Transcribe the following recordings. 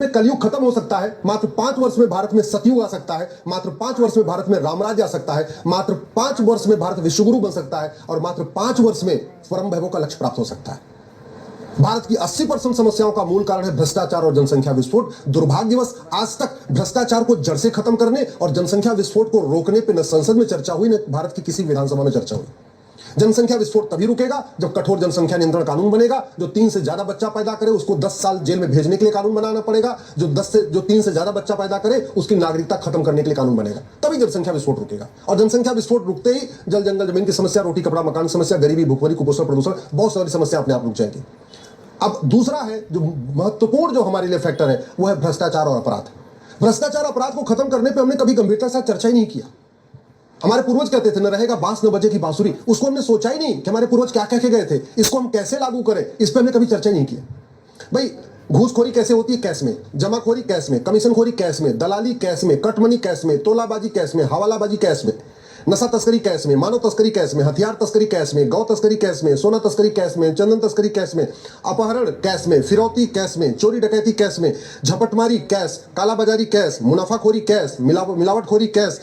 में कलयुग खत्म हो सकता है, मात्र 5 वर्ष में भारत में सतयुग आ सकता है, मात्र 5 वर्ष में भारत में रामराज्य आ सकता है, मात्र 5 वर्ष में भारत विश्वगुरु बन सकता है और मात्र 5 वर्ष में परम वैभव का लक्ष्य प्राप्त हो सकता है। भारत की 80% समस्याओं का मूल कारण है भ्रष्टाचार और जनसंख्या विस्फोट। दुर्भाग्यवश आज तक भ्रष्टाचार को जड़ से खत्म करने और जनसंख्या विस्फोट को रोकने पर न संसद में चर्चा हुई, न भारत की किसी विधानसभा में चर्चा हुई। जनसंख्या विस्फोट तभी रुकेगा जब कठोर जनसंख्या नियंत्रण कानून बनेगा। जो 3 से ज्यादा बच्चा पैदा करे उसको 10 साल जेल में भेजने के लिए कानून बनाना पड़ेगा। जो 3 से ज्यादा बच्चा पैदा करे उसकी नागरिकता खत्म करने के लिए कानून बनेगा, तभी जनसंख्या विस्फोट रुकेगा। और जनसंख्या विस्फोट रुकते ही जल जंगल जमीन की समस्या, रोटी कपड़ा मकान समस्या, गरीबी भूखमरी कुपोषण प्रदूषण, बहुत सारी समस्या अपने आप रुक जाएगी। अब दूसरा है जो महत्वपूर्ण जो हमारे लिए फैक्टर है वो है भ्रष्टाचार और अपराध। भ्रष्टाचार अपराध को खत्म करने पर हमने कभी गंभीरता से चर्चा ही नहीं किया। हमारे पूर्वज कहते थे न रहेगा बांस न बजेगी बांसुरी। उसको हमने सोचा ही नहीं कि हमारे पूर्वज क्या कह के गए थे, इसको हम कैसे लागू करें, इस पर हमने कभी चर्चा ही नहीं किया। भाई घूसखोरी कैसे होती है? कैश में। जमाखोरी कैश में, कमीशनखोरी कैश में, दलाली कैश में, कटमनी कैश में, तोलाबाजी कैश में, हवालाबाजी कैश में, नशा तस्करी कैश में, मानव तस्करी कैश में, हथियार तस्करी कैश में, गौ तस्करी कैश में, सोना तस्करी कैश में, चंदन तस्करी कैश में, अपहरण कैश में, फिरौती कैश में, चोरी डकैती कैश में, झपटमारी कैश, कालाबाजारी कैश, मुनाफाखोरी कैश, मिलावटखोरी कैश,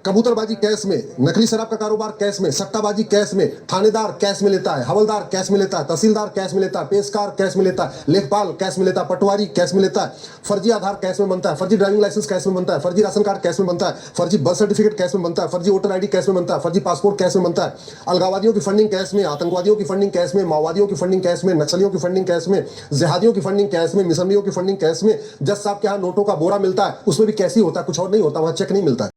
कबूतरबाजी कैश में, नकली शराब का कारोबार कैश में, सट्टाबाजी कैश में, थानेदार कैश में लेता है, हवलदार कैश में लेता है, तहसीलदार कैश में लेता है, पेशकार कैश में लेता है, लेखपाल कैश में लेता है, पटवारी कैश में लेता है, फर्जी आधार कैश में बनता है, फर्जी ड्राइविंग लाइसेंस कैश में बनता है, फर्जी राशन कार्ड कैश में बनता है, फर्जी बर्थ सर्टिफिकेट कैश में बनता है, फर्जी वोटर आईडी कैश में बनता है, फर्जी पासपोर्ट कैश में बनता है, अलगाववादियों की फंडिंग कैश में, आतंकवादियों की फंडिंग कैश में, माओवादियों की फंडिंग कैश में, नक्सलियों की फंडिंग कैश में, जिहादियों की फंडिंग कैश में, मिशनरियों की फंडिंग कैश में। जज साहब के यहाँ नोटों का बोरा मिलता है, उसमें भी कैसी होता है, कुछ और नहीं होता, वहां चेक नहीं मिलता है।